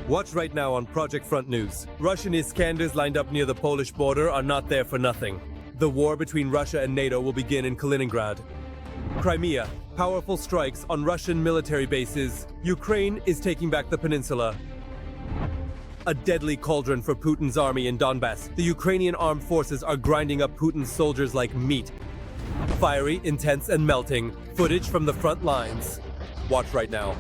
Watch right now on Project Front News. Russian Iskanders lined up near the Polish border are not there for nothing. The war between Russia and NATO will begin in Kaliningrad. Crimea. Powerful strikes on Russian military bases. Ukraine is taking back the peninsula. A deadly cauldron for Putin's army in Donbas. The Ukrainian Armed Forces are grinding up Putin's soldiers like meat. Fiery, intense, and melting. Footage from the front lines. Watch right now.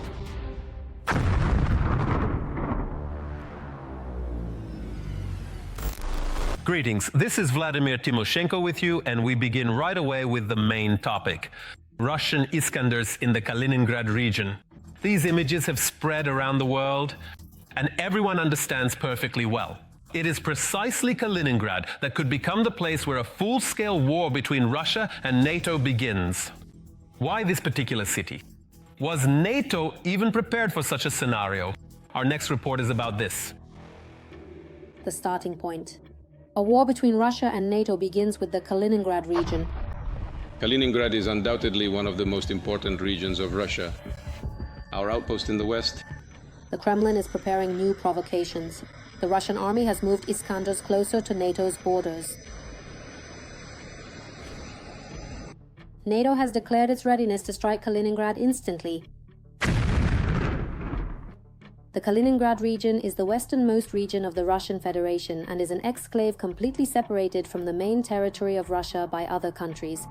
Greetings, this is Vladimir Timoshenko with you, and we begin right away with the main topic. Russian Iskanders in the Kaliningrad region. These images have spread around the world, and everyone understands perfectly well. It is precisely Kaliningrad that could become the place where a full-scale war between Russia and NATO begins. Why this particular city? Was NATO even prepared for such a scenario? Our next report is about this. The starting point. A war between Russia and NATO begins with the Kaliningrad region. Kaliningrad is undoubtedly one of the most important regions of Russia. Our outpost in the west. The Kremlin is preparing new provocations. The Russian army has moved Iskanders closer to NATO's borders. NATO has declared its readiness to strike Kaliningrad instantly. The Kaliningrad region is the westernmost region of the Russian Federation and is an exclave completely separated from the main territory of Russia by other countries.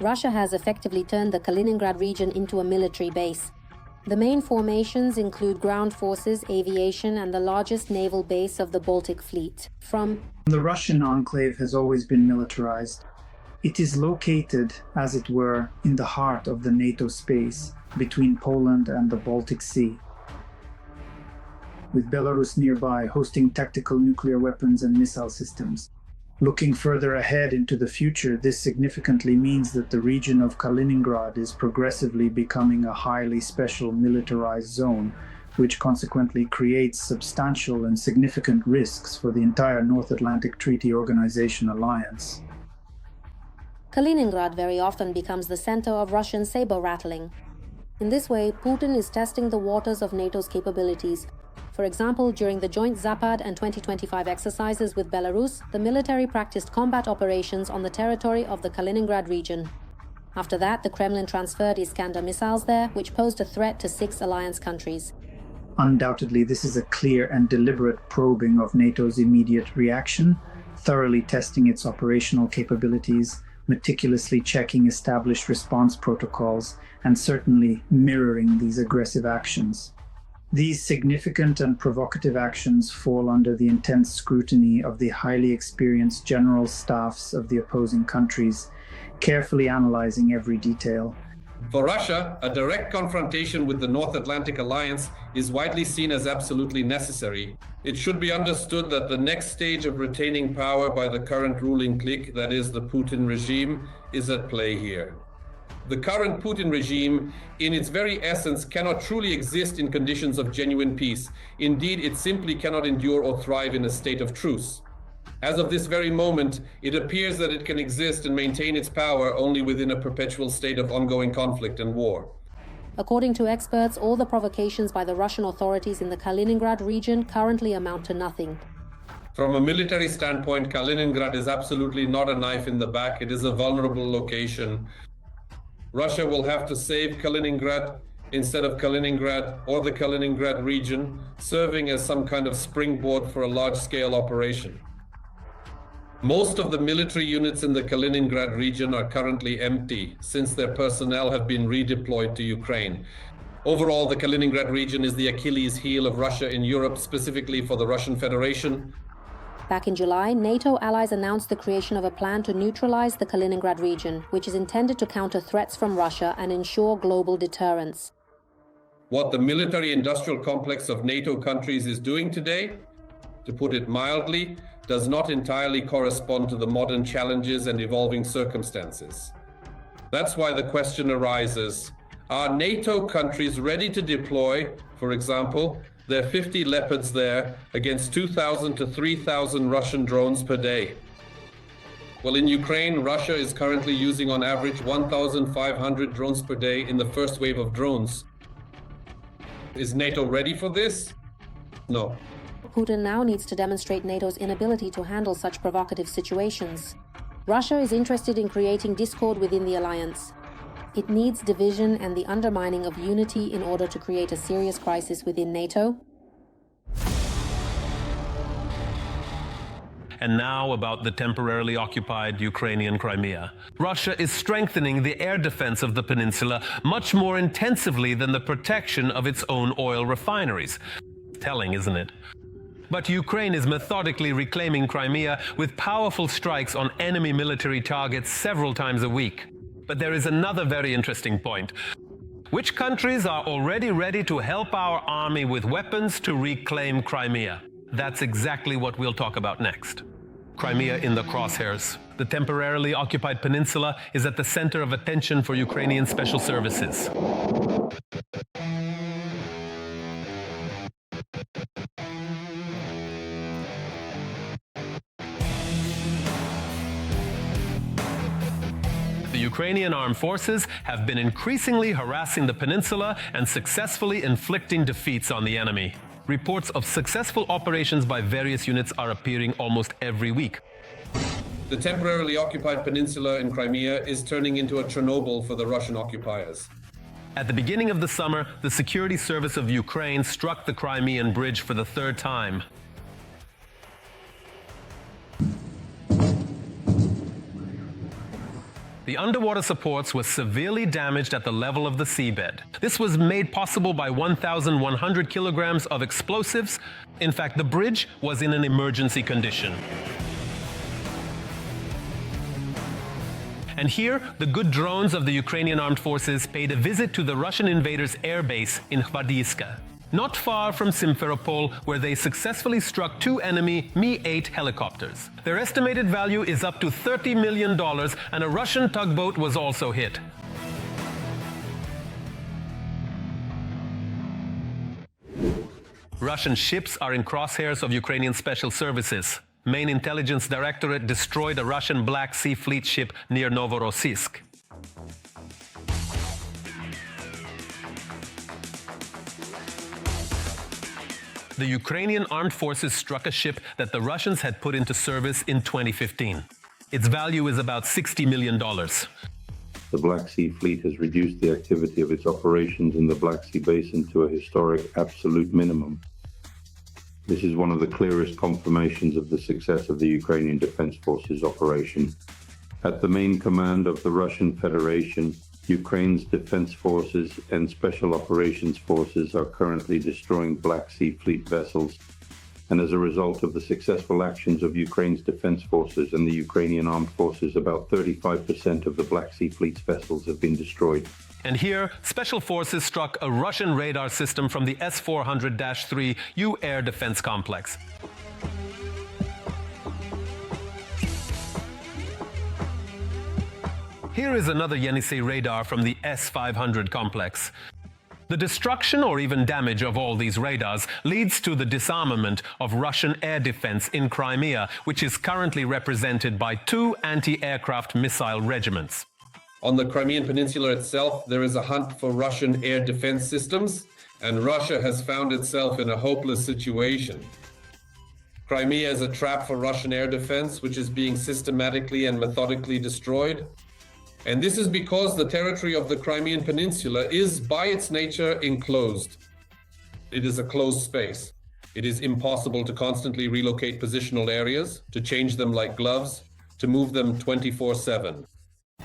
Russia has effectively turned the Kaliningrad region into a military base. The main formations include ground forces, aviation, and the largest naval base of the Baltic Fleet. The Russian enclave has always been militarized. It is located, as it were, in the heart of the NATO space, between Poland and the Baltic Sea, with Belarus nearby hosting tactical nuclear weapons and missile systems. Looking further ahead into the future, this significantly means that the region of Kaliningrad is progressively becoming a highly special militarized zone, which consequently creates substantial and significant risks for the entire North Atlantic Treaty Organization alliance. Kaliningrad very often becomes the center of Russian saber-rattling. In this way, Putin is testing the waters of NATO's capabilities. For example, during the joint Zapad and 2025 exercises with Belarus, the military practiced combat operations on the territory of the Kaliningrad region. After that, the Kremlin transferred Iskander missiles there, which posed a threat to 6 alliance countries. Undoubtedly, this is a clear and deliberate probing of NATO's immediate reaction, thoroughly testing its operational capabilities, meticulously checking established response protocols, and certainly mirroring these aggressive actions. These significant and provocative actions fall under the intense scrutiny of the highly experienced general staffs of the opposing countries, carefully analyzing every detail. For Russia, a direct confrontation with the North Atlantic Alliance is widely seen as absolutely necessary. It should be understood that the next stage of retaining power by the current ruling clique, that is the Putin regime, is at play here. The current Putin regime, in its very essence, cannot truly exist in conditions of genuine peace. Indeed, it simply cannot endure or thrive in a state of truce. As of this very moment, it appears that it can exist and maintain its power only within a perpetual state of ongoing conflict and war. According to experts, all the provocations by the Russian authorities in the Kaliningrad region currently amount to nothing. From a military standpoint, Kaliningrad is absolutely not a knife in the back. It is a vulnerable location. Russia will have to save Kaliningrad instead of Kaliningrad or the Kaliningrad region, serving as some kind of springboard for a large-scale operation. Most of the military units in the Kaliningrad region are currently empty, since their personnel have been redeployed to Ukraine. Overall, the Kaliningrad region is the Achilles heel of Russia in Europe, specifically for the Russian Federation. Back in July, NATO allies announced the creation of a plan to neutralize the Kaliningrad region, which is intended to counter threats from Russia and ensure global deterrence. What the military-industrial complex of NATO countries is doing today, to put it mildly, does not entirely correspond to the modern challenges and evolving circumstances. That's why the question arises, are NATO countries ready to deploy, for example, their 50 Leopards there against 2,000 to 3,000 Russian drones per day? Well, in Ukraine, Russia is currently using on average 1,500 drones per day in the first wave of drones. Is NATO ready for this? No. Putin now needs to demonstrate NATO's inability to handle such provocative situations. Russia is interested in creating discord within the alliance. It needs division and the undermining of unity in order to create a serious crisis within NATO. And now about the temporarily occupied Ukrainian Crimea. Russia is strengthening the air defense of the peninsula much more intensively than the protection of its own oil refineries. Telling, isn't it? But Ukraine is methodically reclaiming Crimea with powerful strikes on enemy military targets several times a week. But there is another very interesting point. Which countries are already ready to help our army with weapons to reclaim Crimea? That's exactly what we'll talk about next. Crimea in the crosshairs. The temporarily occupied peninsula is at the center of attention for Ukrainian special services. The Ukrainian Armed Forces have been increasingly harassing the peninsula and successfully inflicting defeats on the enemy. Reports of successful operations by various units are appearing almost every week. The temporarily occupied peninsula in Crimea is turning into a Chernobyl for the Russian occupiers. At the beginning of the summer, the Security Service of Ukraine struck the Crimean Bridge for the third time. The underwater supports were severely damaged at the level of the seabed. This was made possible by 1,100 kilograms of explosives. In fact, the bridge was in an emergency condition. And here, the good drones of the Ukrainian Armed Forces paid a visit to the Russian invaders' airbase in Hvardiyska, not far from Simferopol, where they successfully struck two enemy Mi-8 helicopters. Their estimated value is up to $30 million, and a Russian tugboat was also hit. Russian ships are in crosshairs of Ukrainian special services. Main intelligence directorate destroyed a Russian Black Sea Fleet ship near Novorossiysk. The Ukrainian Armed Forces struck a ship that the Russians had put into service in 2015. Its value is about $60 million. The Black Sea Fleet has reduced the activity of its operations in the Black Sea Basin to a historic absolute minimum. This is one of the clearest confirmations of the success of the Ukrainian Defense Forces operation. At the main command of the Russian Federation, Ukraine's defense forces and special operations forces are currently destroying Black Sea Fleet vessels. And as a result of the successful actions of Ukraine's defense forces and the Ukrainian armed forces, about 35% of the Black Sea Fleet's vessels have been destroyed. And here, special forces struck a Russian radar system from the S-400-3 U air defense complex. Here is another Yenisei radar from the S-500 complex. The destruction or even damage of all these radars leads to the disarmament of Russian air defense in Crimea, which is currently represented by two anti-aircraft missile regiments. On the Crimean Peninsula itself, there is a hunt for Russian air defense systems, and Russia has found itself in a hopeless situation. Crimea is a trap for Russian air defense, which is being systematically and methodically destroyed. And this is because the territory of the Crimean Peninsula is, by its nature, enclosed. It is a closed space. It is impossible to constantly relocate positional areas, to change them like gloves, to move them 24/7.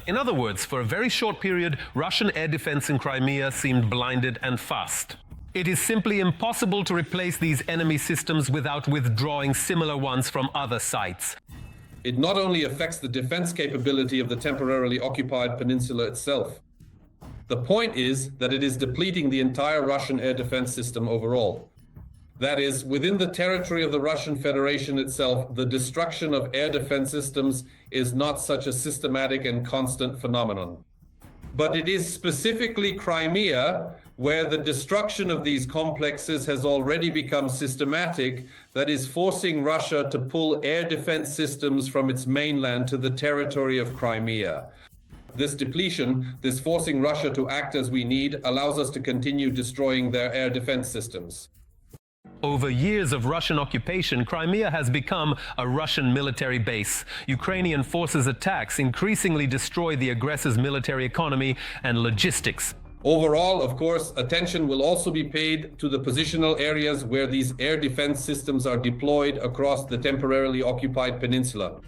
In other words, for a very short period, Russian air defense in Crimea seemed blinded and fast. It is simply impossible to replace these enemy systems without withdrawing similar ones from other sites. It not only affects the defense capability of the temporarily occupied peninsula itself. The point is that it is depleting the entire Russian air defense system overall. That is, within the territory of the Russian Federation itself, the destruction of air defense systems is not such a systematic and constant phenomenon. But it is specifically Crimea where the destruction of these complexes has already become systematic, that is forcing Russia to pull air defense systems from its mainland to the territory of Crimea. This depletion, this forcing Russia to act as we need, allows us to continue destroying their air defense systems. Over years of Russian occupation, Crimea has become a Russian military base. Ukrainian forces' attacks increasingly destroy the aggressor's military economy and logistics. Overall, of course, attention will also be paid to the positional areas where these air defense systems are deployed across the temporarily occupied peninsula.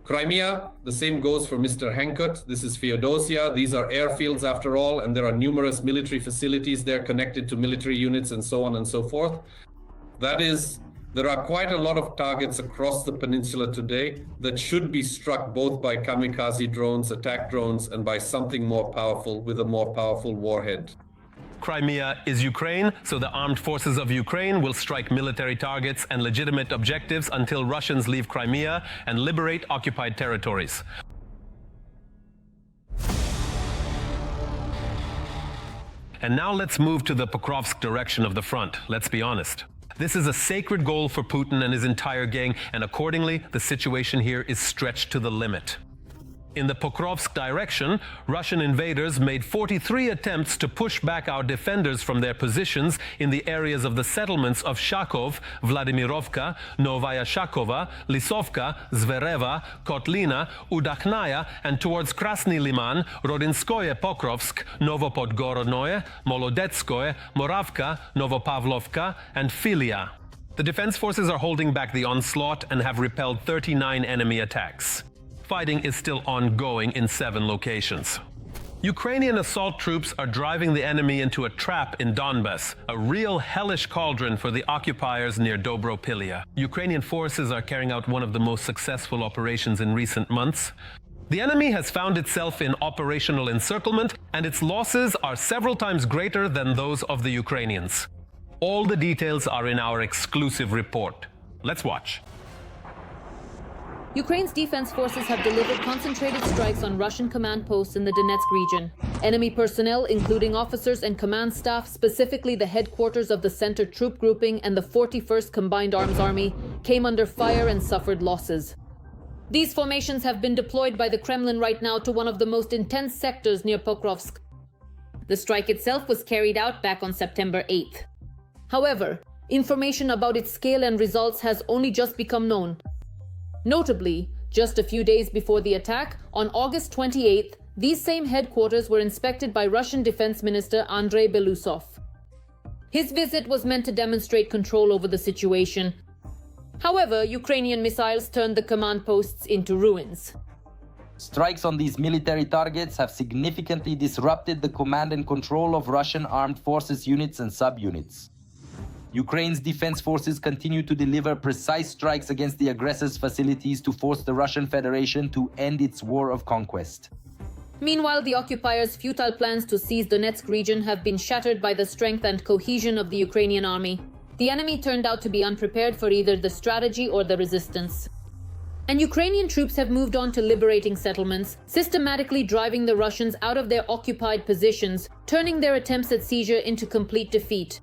Crimea, the same goes for Mr. Henkut. This is Feodosia. These are airfields after all, and there are numerous military facilities there connected to military units and so on and so forth. That is, there are quite a lot of targets across the peninsula today that should be struck both by kamikaze drones, attack drones, and by something more powerful with a more powerful warhead. Crimea is Ukraine, so the armed forces of Ukraine will strike military targets and legitimate objectives until Russians leave Crimea and liberate occupied territories. And now let's move to the Pokrovsk direction of the front. Let's be honest. This is a sacred goal for Putin and his entire gang, and accordingly, the situation here is stretched to the limit. In the Pokrovsk direction, Russian invaders made 43 attempts to push back our defenders from their positions in the areas of the settlements of Shakov, Vladimirovka, Novaya Shakova, Lisovka, Zvereva, Kotlina, Udakhnaya, and towards Krasny Liman, Rodinskoye Pokrovsk, Novopodgorodnoye, Molodetskoye, Moravka, Novopavlovka, and Filia. The defense forces are holding back the onslaught and have repelled 39 enemy attacks. Fighting is still ongoing in 7 locations. Ukrainian assault troops are driving the enemy into a trap in Donbas, a real hellish cauldron for the occupiers near Dobropilia. Ukrainian forces are carrying out one of the most successful operations in recent months. The enemy has found itself in operational encirclement, and its losses are several times greater than those of the Ukrainians. All the details are in our exclusive report. Let's watch. Ukraine's defense forces have delivered concentrated strikes on Russian command posts in the Donetsk region. Enemy personnel, including officers and command staff, specifically the headquarters of the Center Troop Grouping and the 41st Combined Arms Army, came under fire and suffered losses. These formations have been deployed by the Kremlin right now to one of the most intense sectors near Pokrovsk. The strike itself was carried out back on September 8th. However, information about its scale and results has only just become known. Notably, just a few days before the attack, on August 28th, these same headquarters were inspected by Russian Defense Minister Andrei Belousov. His visit was meant to demonstrate control over the situation. However, Ukrainian missiles turned the command posts into ruins. Strikes on these military targets have significantly disrupted the command and control of Russian armed forces units and subunits. Ukraine's defense forces continue to deliver precise strikes against the aggressor's facilities to force the Russian Federation to end its war of conquest. Meanwhile, the occupiers' futile plans to seize Donetsk region have been shattered by the strength and cohesion of the Ukrainian army. The enemy turned out to be unprepared for either the strategy or the resistance. And Ukrainian troops have moved on to liberating settlements, systematically driving the Russians out of their occupied positions, turning their attempts at seizure into complete defeat.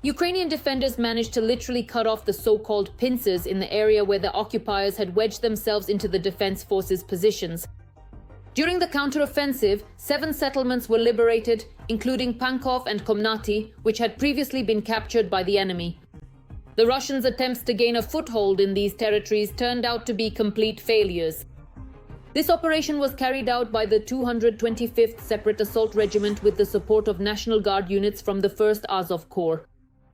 Ukrainian defenders managed to literally cut off the so-called pincers in the area where the occupiers had wedged themselves into the defense forces' positions. During the counteroffensive, 7 settlements were liberated, including Pankov and Komnati, which had previously been captured by the enemy. The Russians' attempts to gain a foothold in these territories turned out to be complete failures. This operation was carried out by the 225th Separate Assault Regiment with the support of National Guard units from the 1st Azov Corps.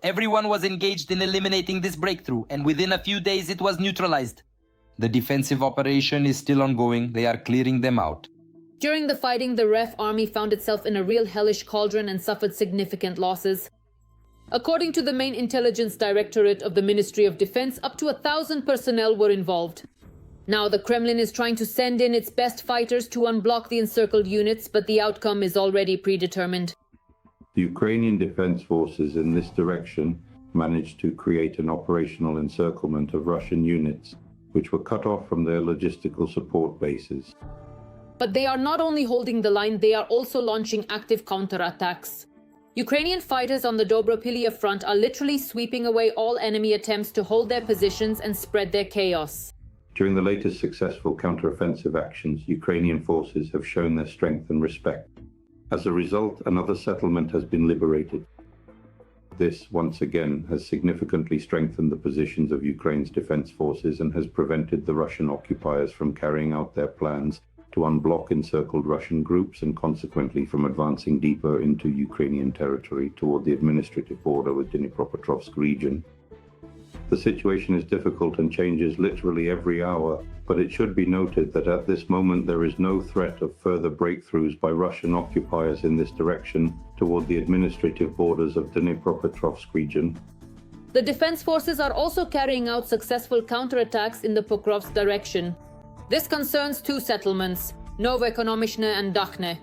Everyone was engaged in eliminating this breakthrough, and within a few days it was neutralized. The defensive operation is still ongoing. They are clearing them out. During the fighting, the REF army found itself in a real hellish cauldron and suffered significant losses. According to the main intelligence directorate of the Ministry of Defense, up to 1,000 personnel were involved. Now the Kremlin is trying to send in its best fighters to unblock the encircled units, but the outcome is already predetermined. The Ukrainian defense forces in this direction managed to create an operational encirclement of Russian units, which were cut off from their logistical support bases. But they are not only holding the line, they are also launching active counterattacks. Ukrainian fighters on the Dobropilya front are literally sweeping away all enemy attempts to hold their positions and spread their chaos. During the latest successful counteroffensive actions, Ukrainian forces have shown their strength and respect. As a result, another settlement has been liberated. This, once again, has significantly strengthened the positions of Ukraine's defense forces and has prevented the Russian occupiers from carrying out their plans to unblock encircled Russian groups and consequently from advancing deeper into Ukrainian territory toward the administrative border with Dnipropetrovsk region. The situation is difficult and changes literally every hour, but it should be noted that at this moment there is no threat of further breakthroughs by Russian occupiers in this direction toward the administrative borders of Dnipropetrovsk region. The defense forces are also carrying out successful counterattacks in the Pokrovsk direction. This concerns two settlements, Novoekonomichne and Dakhne.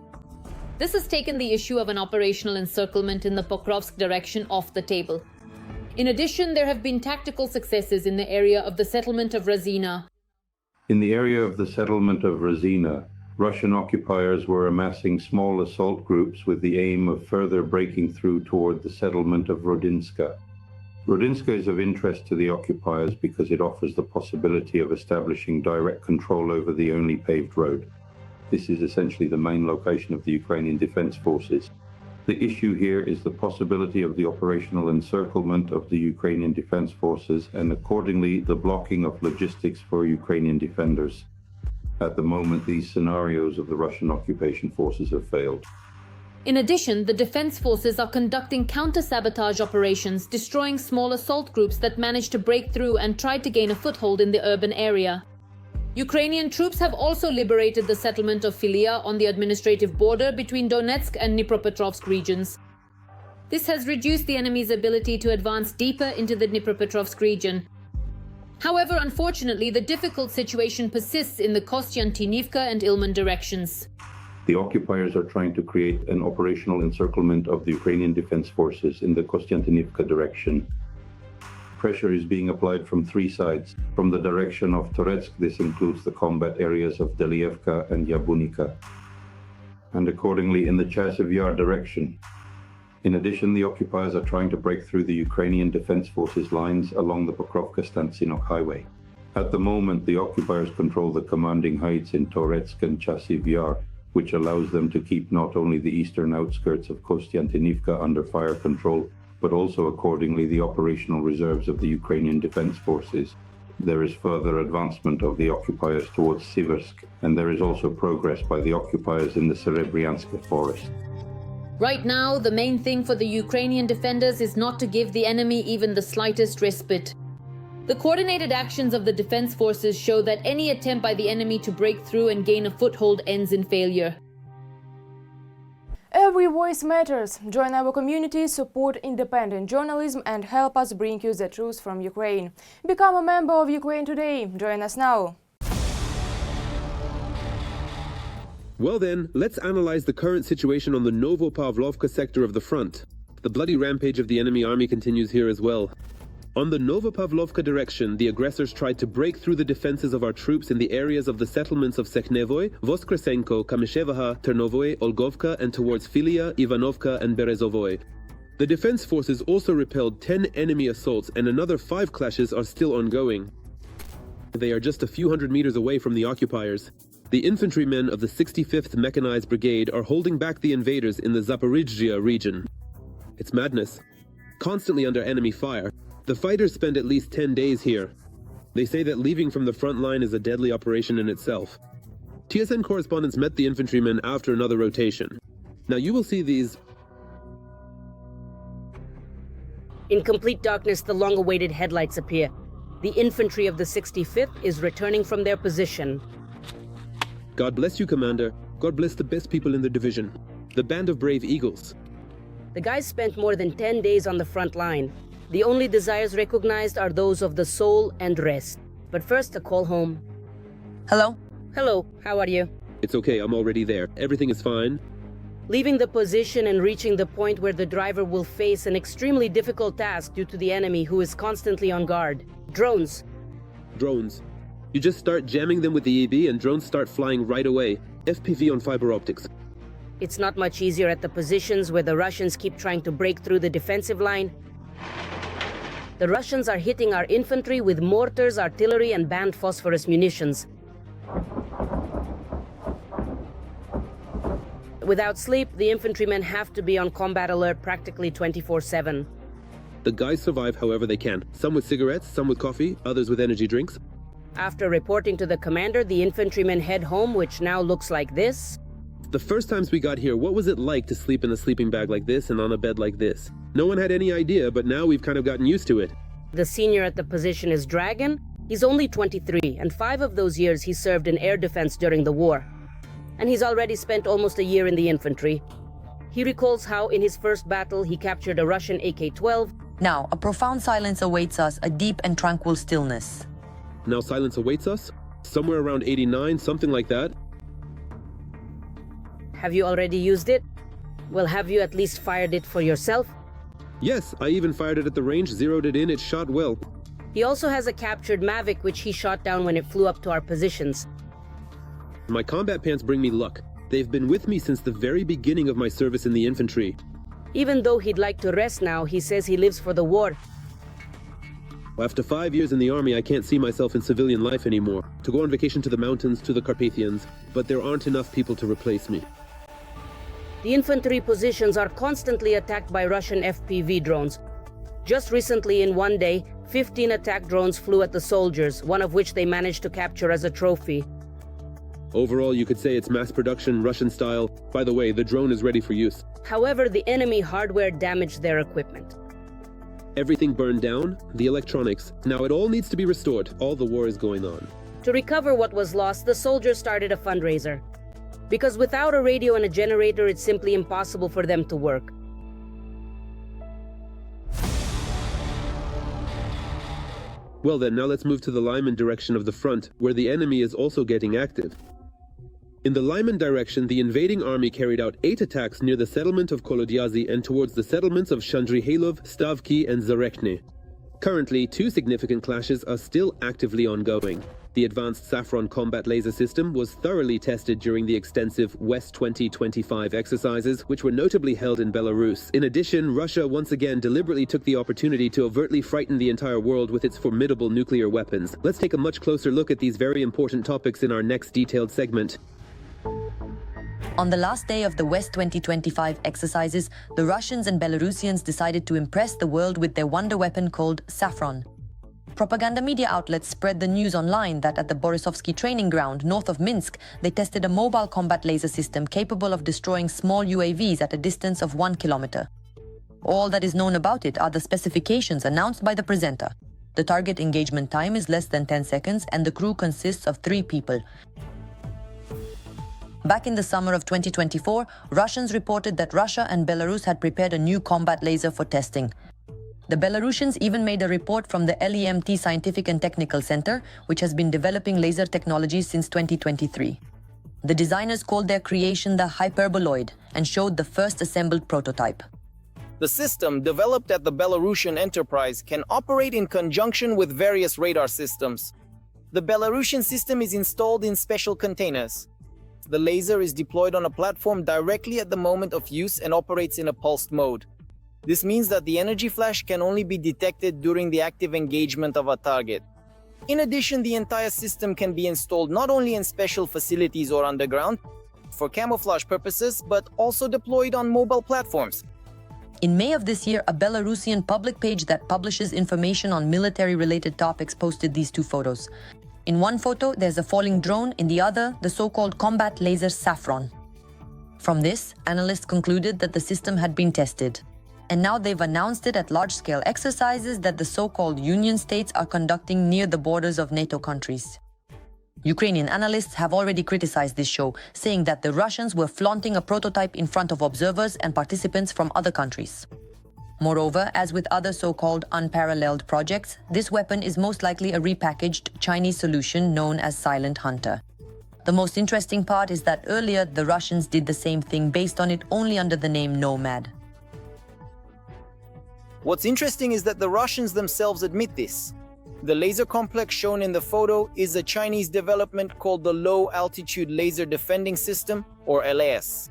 This has taken the issue of an operational encirclement in the Pokrovsk direction off the table. In addition, there have been tactical successes in the area of the settlement of Razina. In the area of the settlement of Razina, Russian occupiers were amassing small assault groups with the aim of further breaking through toward the settlement of Rodinska. Rodinska is of interest to the occupiers because it offers the possibility of establishing direct control over the only paved road. This is essentially the main location of the Ukrainian Defense Forces. The issue here is the possibility of the operational encirclement of the Ukrainian Defense Forces and accordingly the blocking of logistics for Ukrainian defenders. At the moment, these scenarios of the Russian occupation forces have failed. In addition, the defense forces are conducting counter-sabotage operations, destroying small assault groups that managed to break through and tried to gain a foothold in the urban area. Ukrainian troops have also liberated the settlement of Filia on the administrative border between Donetsk and Dnipropetrovsk regions. This has reduced the enemy's ability to advance deeper into the Dnipropetrovsk region. However, unfortunately, the difficult situation persists in the Kostyantinivka and Ilmen directions. The occupiers are trying to create an operational encirclement of the Ukrainian Defense Forces in the Kostyantinivka direction. Pressure is being applied from three sides. From the direction of Toretsk, this includes the combat areas of Delievka and Yabunika, and accordingly in the Chasiv Yar direction. In addition, the occupiers are trying to break through the Ukrainian Defense Forces lines along the Pokrovka-Stansinok highway. At the moment, the occupiers control the commanding heights in Toretsk and Chasiv Yar, which allows them to keep not only the eastern outskirts of Kostyantinivka under fire control, but also accordingly the operational reserves of the Ukrainian Defense Forces. There is further advancement of the occupiers towards Siversk, and there is also progress by the occupiers in the Serebryansk forest. Right now, the main thing for the Ukrainian defenders is not to give the enemy even the slightest respite. The coordinated actions of the defense forces show that any attempt by the enemy to break through and gain a foothold ends in failure. Every voice matters. Join our community, support independent journalism and help us bring you the truth from Ukraine. Become a member of Ukraine Today. Join us now. Well then, let's analyze the current situation on the Novopavlovka sector of the front. The bloody rampage of the enemy army continues here as well. On the Novopavlovka direction, the aggressors tried to break through the defenses of our troops in the areas of the settlements of Sekhnevoy, Voskresenko, Kamyshevaha, Ternovoy, Olgovka, and towards Filia, Ivanovka, and Berezovoy. The defense forces also repelled 10 enemy assaults and another 5 clashes are still ongoing. They are just a few hundred meters away from the occupiers. The infantrymen of the 65th Mechanized Brigade are holding back the invaders in the Zaporizhzhia region. It's madness. Constantly under enemy fire. The fighters spend at least 10 days here. They say that leaving from the front line is a deadly operation in itself. TSN correspondents met the infantrymen after another rotation. Now you will see these... In complete darkness, the long-awaited headlights appear. The infantry of the 65th is returning from their position. God bless you, Commander. God bless the best people in the division. The band of brave eagles. The guys spent more than 10 days on the front line. The only desires recognized are those of the soul and rest. But first, a call home. Hello? Hello, how are you? It's okay, I'm already there. Everything is fine. Leaving the position and reaching the point where the driver will face an extremely difficult task due to the enemy who is constantly on guard. Drones. Drones. You just start jamming them with the EB and drones start flying right away. FPV on fiber optics. It's not much easier at the positions where the Russians keep trying to break through the defensive line. The Russians are hitting our infantry with mortars, artillery, and banned phosphorus munitions. Without sleep, the infantrymen have to be on combat alert practically 24/7. The guys survive however they can. Some with cigarettes, some with coffee, others with energy drinks. After reporting to the commander, the infantrymen head home, which now looks like this. The first times we got here, what was it like to sleep in a sleeping bag like this and on a bed like this? No one had any idea, but now we've kind of gotten used to it. The senior at the position is Dragon. He's only 23, and 5 of those years he served in air defense during the war. And he's already spent almost a year in the infantry. He recalls how in his first battle he captured a Russian AK-12. Now, a profound silence awaits us, a deep and tranquil stillness. Now silence awaits us? Somewhere around 89, something like that. Have you already used it? Well, have you at least fired it for yourself? Yes, I even fired it at the range, zeroed it in, it shot well. He also has a captured Mavic which he shot down when it flew up to our positions. My combat pants bring me luck. They've been with me since the very beginning of my service in the infantry. Even though he'd like to rest now, he says he lives for the war. After 5 years in the army, I can't see myself in civilian life anymore. To go on vacation to the mountains, to the Carpathians, but there aren't enough people to replace me. The infantry positions are constantly attacked by Russian FPV drones. Just recently, in one day, 15 attack drones flew at the soldiers, one of which they managed to capture as a trophy. Overall, you could say it's mass production, Russian style. By the way, the drone is ready for use. However, the enemy hardware damaged their equipment. Everything burned down, the electronics. Now it all needs to be restored. All the war is going on. To recover what was lost, the soldiers started a fundraiser. Because without a radio and a generator, it's simply impossible for them to work. Well then, now let's move to the Lyman direction of the front, where the enemy is also getting active. In the Lyman direction, the invading army carried out 8 attacks near the settlement of Kolodyazi and towards the settlements of Shandrihailov, Stavki and Zarekhny. Currently, 2 significant clashes are still actively ongoing. The advanced Saffron combat laser system was thoroughly tested during the extensive West 2025 exercises, which were notably held in Belarus. In addition, Russia once again deliberately took the opportunity to overtly frighten the entire world with its formidable nuclear weapons. Let's take a much closer look at these very important topics in our next detailed segment. On the last day of the West 2025 exercises, the Russians and Belarusians decided to impress the world with their wonder weapon called Saffron. Propaganda media outlets spread the news online that at the Borisovsky training ground north of Minsk, they tested a mobile combat laser system capable of destroying small UAVs at a distance of 1 kilometer. All that is known about it are the specifications announced by the presenter. The target engagement time is less than 10 seconds and the crew consists of 3 people. Back in the summer of 2024, Russians reported that Russia and Belarus had prepared a new combat laser for testing. The Belarusians even made a report from the LEMT Scientific and Technical Center, which has been developing laser technology since 2023. The designers called their creation the Hyperboloid and showed the first assembled prototype. The system, developed at the Belarusian enterprise, can operate in conjunction with various radar systems. The Belarusian system is installed in special containers. The laser is deployed on a platform directly at the moment of use and operates in a pulsed mode. This means that the energy flash can only be detected during the active engagement of a target. In addition, the entire system can be installed not only in special facilities or underground for camouflage purposes, but also deployed on mobile platforms. In May of this year, a Belarusian public page that publishes information on military-related topics posted these 2 photos. In one photo, there's a falling drone, in the other, the so-called combat laser Saffron. From this, analysts concluded that the system had been tested. And now they've announced it at large-scale exercises that the so-called Union states are conducting near the borders of NATO countries. Ukrainian analysts have already criticized this show, saying that the Russians were flaunting a prototype in front of observers and participants from other countries. Moreover, as with other so-called unparalleled projects, this weapon is most likely a repackaged Chinese solution known as Silent Hunter. The most interesting part is that earlier the Russians did the same thing based on it only under the name Nomad. What's interesting is that the Russians themselves admit this. The laser complex shown in the photo is a Chinese development called the Low Altitude Laser Defending System, or LAS.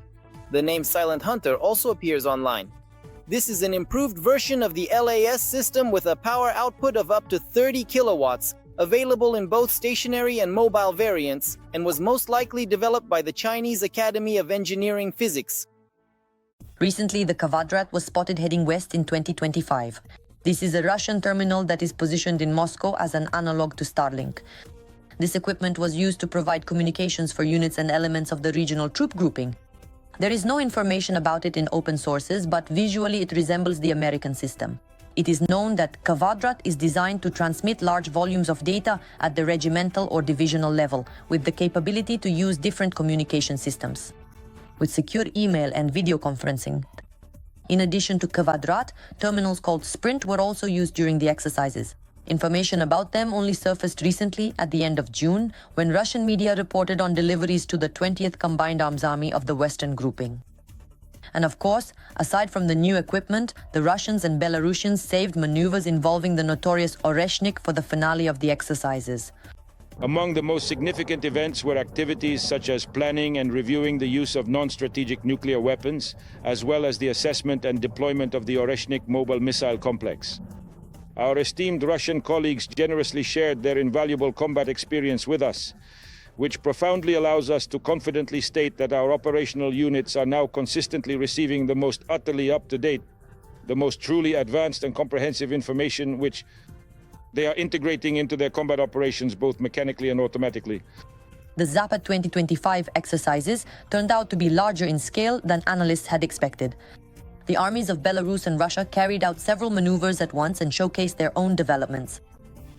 The name Silent Hunter also appears online. This is an improved version of the LAS system with a power output of up to 30 kilowatts, available in both stationary and mobile variants, and was most likely developed by the Chinese Academy of Engineering Physics. Recently, the Kvadrat was spotted heading west in 2025. This is a Russian terminal that is positioned in Moscow as an analog to Starlink. This equipment was used to provide communications for units and elements of the regional troop grouping. There is no information about it in open sources, but visually it resembles the American system. It is known that Kvadrat is designed to transmit large volumes of data at the regimental or divisional level, with the capability to use different communication systems, with secure email and video conferencing. In addition to Kvadrat, terminals called Sprint were also used during the exercises. Information about them only surfaced recently at the end of June, when Russian media reported on deliveries to the 20th Combined Arms Army of the Western Grouping. And of course, aside from the new equipment, the Russians and Belarusians saved maneuvers involving the notorious Oreshnik for the finale of the exercises. Among the most significant events were activities such as planning and reviewing the use of non-strategic nuclear weapons, as well as the assessment and deployment of the Oreshnik mobile missile complex. Our esteemed Russian colleagues generously shared their invaluable combat experience with us, which profoundly allows us to confidently state that our operational units are now consistently receiving the most utterly up-to-date, the most truly advanced and comprehensive information which they are integrating into their combat operations both mechanically and automatically. The Zapad 2025 exercises turned out to be larger in scale than analysts had expected. The armies of Belarus and Russia carried out several maneuvers at once and showcased their own developments.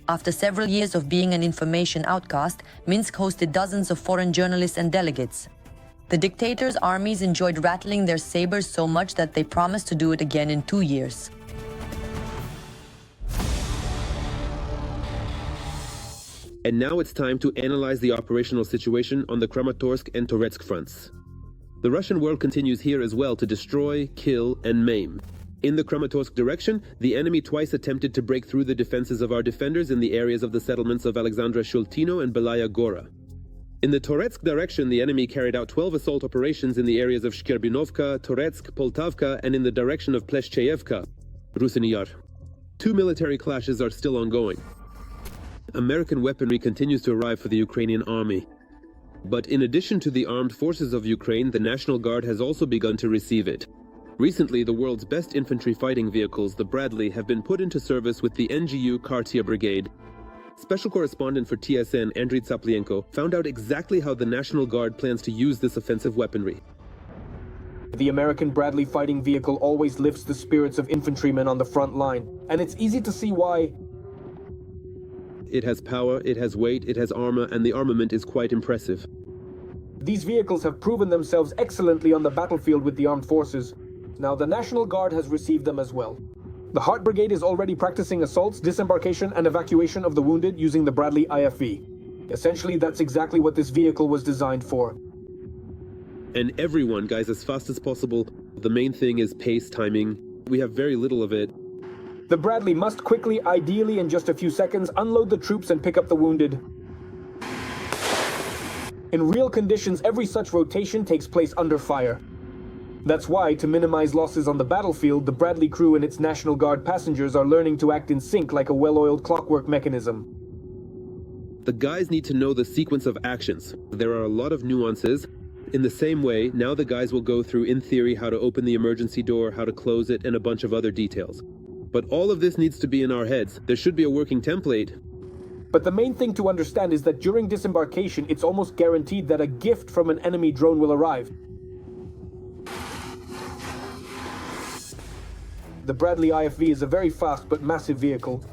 After several years of being an information outcast, Minsk hosted dozens of foreign journalists and delegates. The dictator's armies enjoyed rattling their sabers so much that they promised to do it again in 2 years. And now it's time to analyze the operational situation on the Kramatorsk and Toretsk fronts. The Russian world continues here as well to destroy, kill, and maim. In the Kramatorsk direction, the enemy twice attempted to break through the defenses of our defenders in the areas of the settlements of Alexandra Shultino and Belaya Gora. In the Toretsk direction, the enemy carried out 12 assault operations in the areas of Shkerbinovka, Toretsk, Poltavka, and in the direction of Pleshcheyevka, Rusiny Yar. 2 military clashes are still ongoing. American weaponry continues to arrive for the Ukrainian army. But in addition to the armed forces of Ukraine, the National Guard has also begun to receive it. Recently, the world's best infantry fighting vehicles, the Bradley, have been put into service with the NGU Kartia Brigade. Special correspondent for TSN, Andriy Tsaplienko, found out exactly how the National Guard plans to use this offensive weaponry. The American Bradley fighting vehicle always lifts the spirits of infantrymen on the front line, and it's easy to see why. It has power, it has weight, it has armor, and the armament is quite impressive. These vehicles have proven themselves excellently on the battlefield with the armed forces. Now the National Guard has received them as well. The Heart Brigade is already practicing assaults, disembarkation, and evacuation of the wounded using the Bradley IFV. Essentially, that's exactly what this vehicle was designed for. And everyone, guys, as fast as possible. The main thing is pace, timing. We have very little of it. The Bradley must quickly, ideally in just a few seconds, unload the troops and pick up the wounded. In real conditions, every such rotation takes place under fire. That's why, to minimize losses on the battlefield, the Bradley crew and its National Guard passengers are learning to act in sync like a well-oiled clockwork mechanism. The guys need to know the sequence of actions. There are a lot of nuances. In the same way, now the guys will go through, in theory, how to open the emergency door, how to close it, and a bunch of other details. But all of this needs to be in our heads. There should be a working template. But the main thing to understand is that during disembarkation, it's almost guaranteed that a gift from an enemy drone will arrive. The Bradley IFV is a very fast but massive vehicle.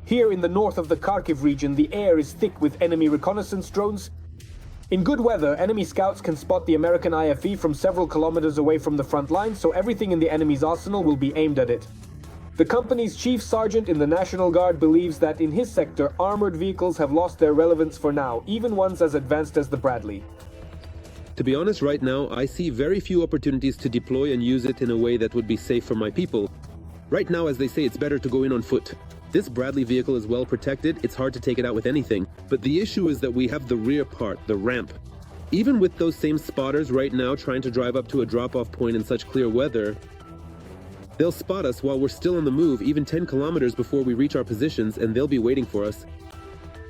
Here in the north of the Kharkiv region, the air is thick with enemy reconnaissance drones. In good weather, enemy scouts can spot the American IFV from several kilometers away from the front line, so everything in the enemy's arsenal will be aimed at it. The company's chief sergeant in the National Guard believes that in his sector, armored vehicles have lost their relevance for now, even ones as advanced as the Bradley. To be honest, right now, I see very few opportunities to deploy and use it in a way that would be safe for my people. Right now, as they say, it's better to go in on foot. This Bradley vehicle is well protected, it's hard to take it out with anything, but the issue is that we have the rear part, the ramp. Even with those same spotters right now trying to drive up to a drop-off point in such clear weather, they'll spot us while we're still on the move, even 10 kilometers before we reach our positions, and they'll be waiting for us.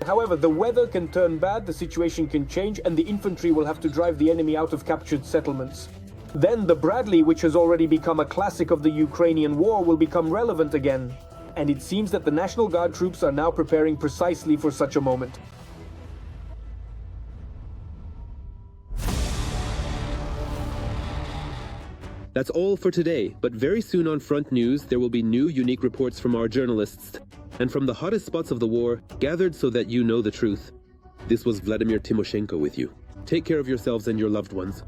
However, the weather can turn bad, the situation can change, and the infantry will have to drive the enemy out of captured settlements. Then the Bradley, which has already become a classic of the Ukrainian war, will become relevant again. And it seems that the National Guard troops are now preparing precisely for such a moment. That's all for today, but very soon on Front News there will be new, unique reports from our journalists, and from the hottest spots of the war, gathered so that you know the truth. This was Vladimir Timoshenko with you. Take care of yourselves and your loved ones.